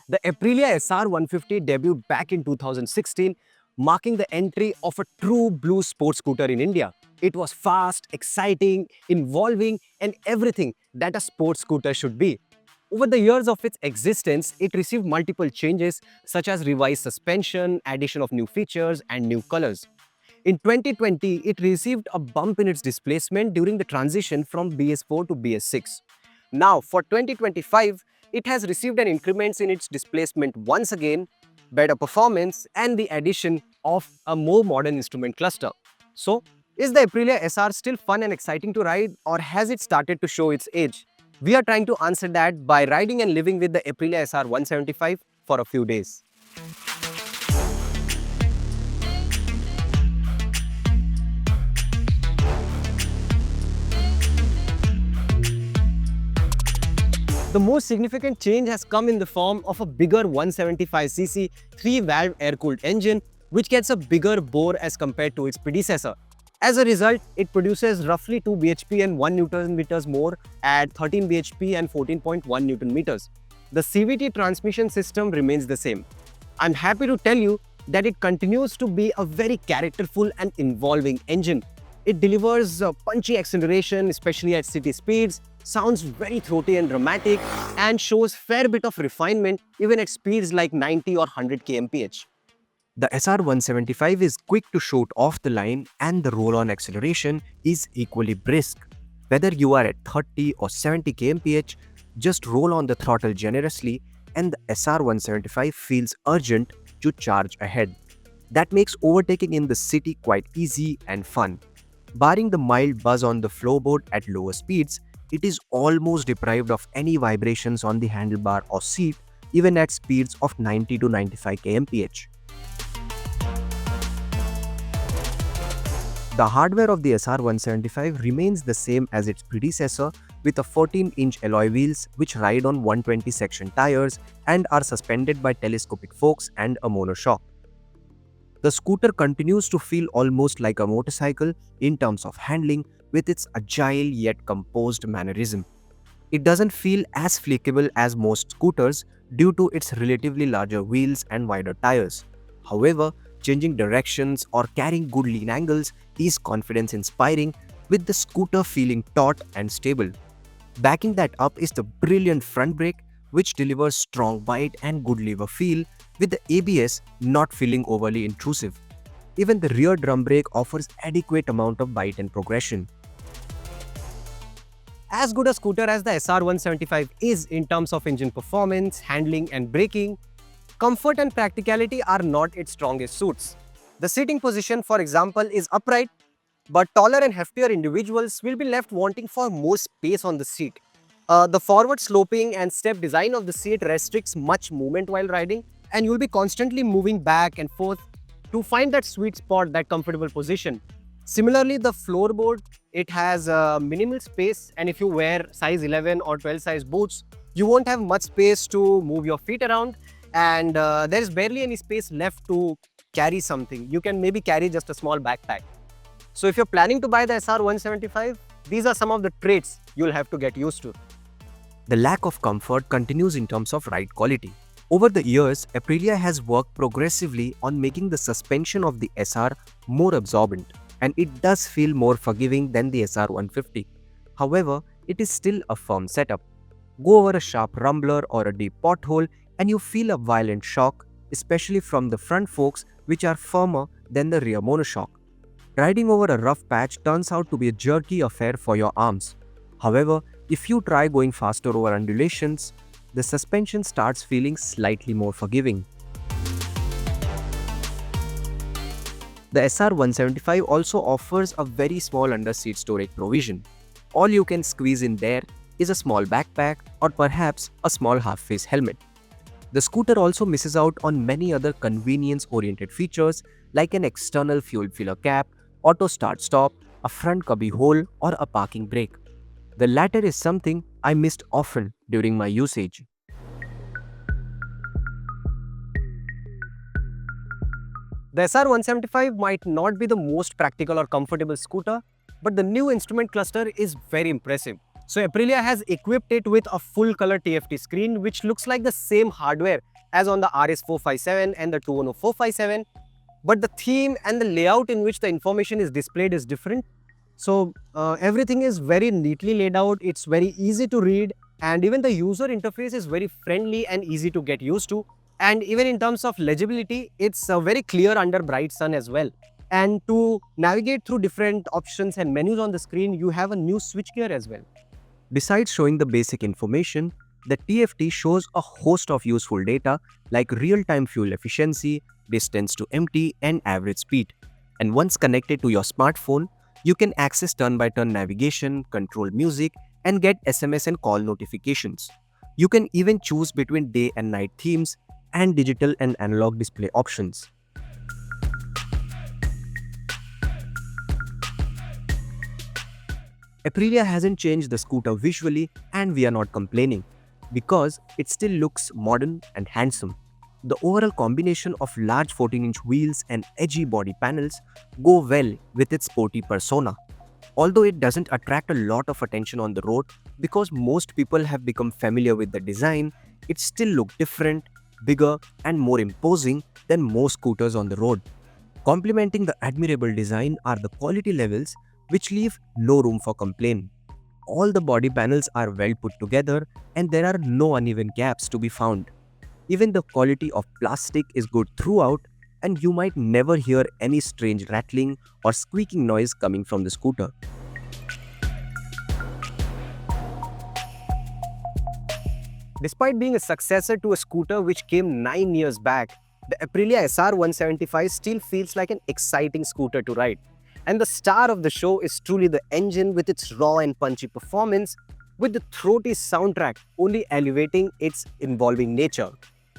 The Aprilia SR 150 debuted back in 2016, marking the entry of a true blue sports scooter in India. It was fast, exciting, involving, and everything that a sports scooter should be. Over the years of its existence, it received multiple changes such as revised suspension, addition of new features, and new colors. In 2020, it received a bump in its displacement during the transition from BS4 to BS6. Now, for 2025, it has received an increment in its displacement once again, better performance, and the addition of a more modern instrument cluster. So, is the Aprilia SR still fun and exciting to ride, or has it started to show its age? We are trying to answer that by riding and living with the Aprilia SR 175 for a few days. The most significant change has come in the form of a bigger 175cc 3-valve air-cooled engine, which gets a bigger bore as compared to its predecessor. As a result, it produces roughly 2 bhp and 1 Nm more at 13 bhp and 14.1 Nm. The CVT transmission system remains the same. I'm happy to tell you that it continues to be a very characterful and involving engine. It delivers punchy acceleration, especially at city speeds, sounds very throaty and dramatic, and shows fair bit of refinement even at speeds like 90 or 100 kmph. The SR175 is quick to shoot off the line, and the roll-on acceleration is equally brisk. Whether you are at 30 or 70 kmph, just roll on the throttle generously and the SR175 feels urgent to charge ahead. That makes overtaking in the city quite easy and fun. Barring the mild buzz on the floorboard at lower speeds, it is almost deprived of any vibrations on the handlebar or seat, even at speeds of 90 to 95 kmph. The hardware of the SR175 remains the same as its predecessor, with a 14-inch alloy wheels which ride on 120 section tires and are suspended by telescopic forks and a monoshock. The scooter continues to feel almost like a motorcycle in terms of handling, with its agile yet composed mannerism. It doesn't feel as flexible as most scooters due to its relatively larger wheels and wider tires. However, changing directions or carrying good lean angles is confidence-inspiring, with the scooter feeling taut and stable. Backing that up is the brilliant front brake, which delivers strong bite and good lever feel, with the ABS not feeling overly intrusive. Even the rear drum brake offers adequate amount of bite and progression. As good a scooter as the SR175 is in terms of engine performance, handling and braking, comfort and practicality are not its strongest suits. The seating position, for example, is upright, but taller and heftier individuals will be left wanting for more space on the seat. The forward sloping and step design of the seat restricts much movement while riding, and you'll be constantly moving back and forth to find that sweet spot, that comfortable position. Similarly, the floorboard, it has minimal space, and if you wear size 11 or 12 size boots, you won't have much space to move your feet around, and there is barely any space left to carry something. You can maybe carry just a small backpack. So if you're planning to buy the SR175, these are some of the traits you'll have to get used to. The lack of comfort continues in terms of ride quality. Over the years, Aprilia has worked progressively on making the suspension of the SR more absorbent, and it does feel more forgiving than the SR150. However, it is still a firm setup. Go over a sharp rumbler or a deep pothole and you feel a violent shock, especially from the front forks, which are firmer than the rear monoshock. Riding over a rough patch turns out to be a jerky affair for your arms. However, if you try going faster over undulations, the suspension starts feeling slightly more forgiving. The SR175 also offers a very small under-seat storage provision. All you can squeeze in there is a small backpack or perhaps a small half-face helmet. The scooter also misses out on many other convenience-oriented features like an external fuel filler cap, auto start-stop, a front cubby hole, or a parking brake. The latter is something I missed often during my usage. The SR175 might not be the most practical or comfortable scooter, but the new instrument cluster is very impressive. So Aprilia has equipped it with a full color TFT screen which looks like the same hardware as on the RS457 and the 210457, but the theme and the layout in which the information is displayed is different. So everything is very neatly laid out, it's very easy to read, and even the user interface is very friendly and easy to get used to. And even in terms of legibility, it's very clear under bright sun as well. And to navigate through different options and menus on the screen, you have a new switchgear as well. Besides showing the basic information, the TFT shows a host of useful data like real-time fuel efficiency, distance to empty, and average speed. And once connected to your smartphone, you can access turn-by-turn navigation, control music, and get SMS and call notifications. You can even choose between day and night themes and digital and analog display options. Aprilia hasn't changed the scooter visually, and we are not complaining because it still looks modern and handsome. The overall combination of large 14-inch wheels and edgy body panels go well with its sporty persona. Although it doesn't attract a lot of attention on the road because most people have become familiar with the design, it still looks different, bigger, and more imposing than most scooters on the road. Complementing the admirable design are the quality levels, which leave no room for complaint. All the body panels are well put together and there are no uneven gaps to be found. Even the quality of plastic is good throughout, and you might never hear any strange rattling or squeaking noise coming from the scooter. Despite being a successor to a scooter which came 9 years back, the Aprilia SR 175 still feels like an exciting scooter to ride. And the star of the show is truly the engine with its raw and punchy performance, with the throaty soundtrack only elevating its involving nature.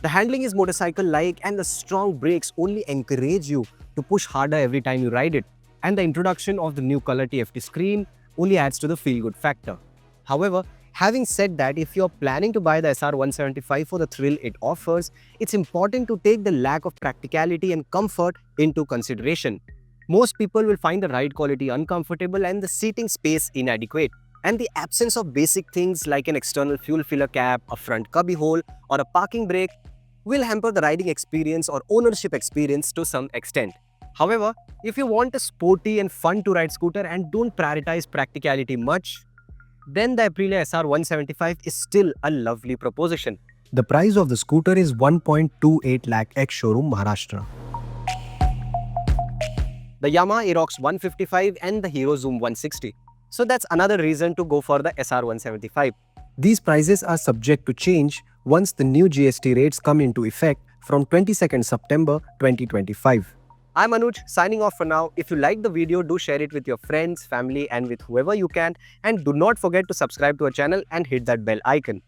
The handling is motorcycle-like and the strong brakes only encourage you to push harder every time you ride it. And the introduction of the new color TFT screen only adds to the feel-good factor. However, having said that, if you're planning to buy the SR 175 for the thrill it offers, it's important to take the lack of practicality and comfort into consideration. Most people will find the ride quality uncomfortable and the seating space inadequate. And the absence of basic things like an external fuel filler cap, a front cubby hole, or a parking brake will hamper the riding experience or ownership experience to some extent. However, if you want a sporty and fun to ride scooter and don't prioritize practicality much, then the Aprilia SR 175 is still a lovely proposition. The price of the scooter is 1.28 lakh ex-showroom Maharashtra. The Yamaha Aerox 155 and the Hero Zoom 160. So that's another reason to go for the SR 175. These prices are subject to change once the new GST rates come into effect from 22nd September 2025. I'm Anuj, signing off for now. If you like the video, do share it with your friends, family, and with whoever you can. And do not forget to subscribe to our channel and hit that bell icon.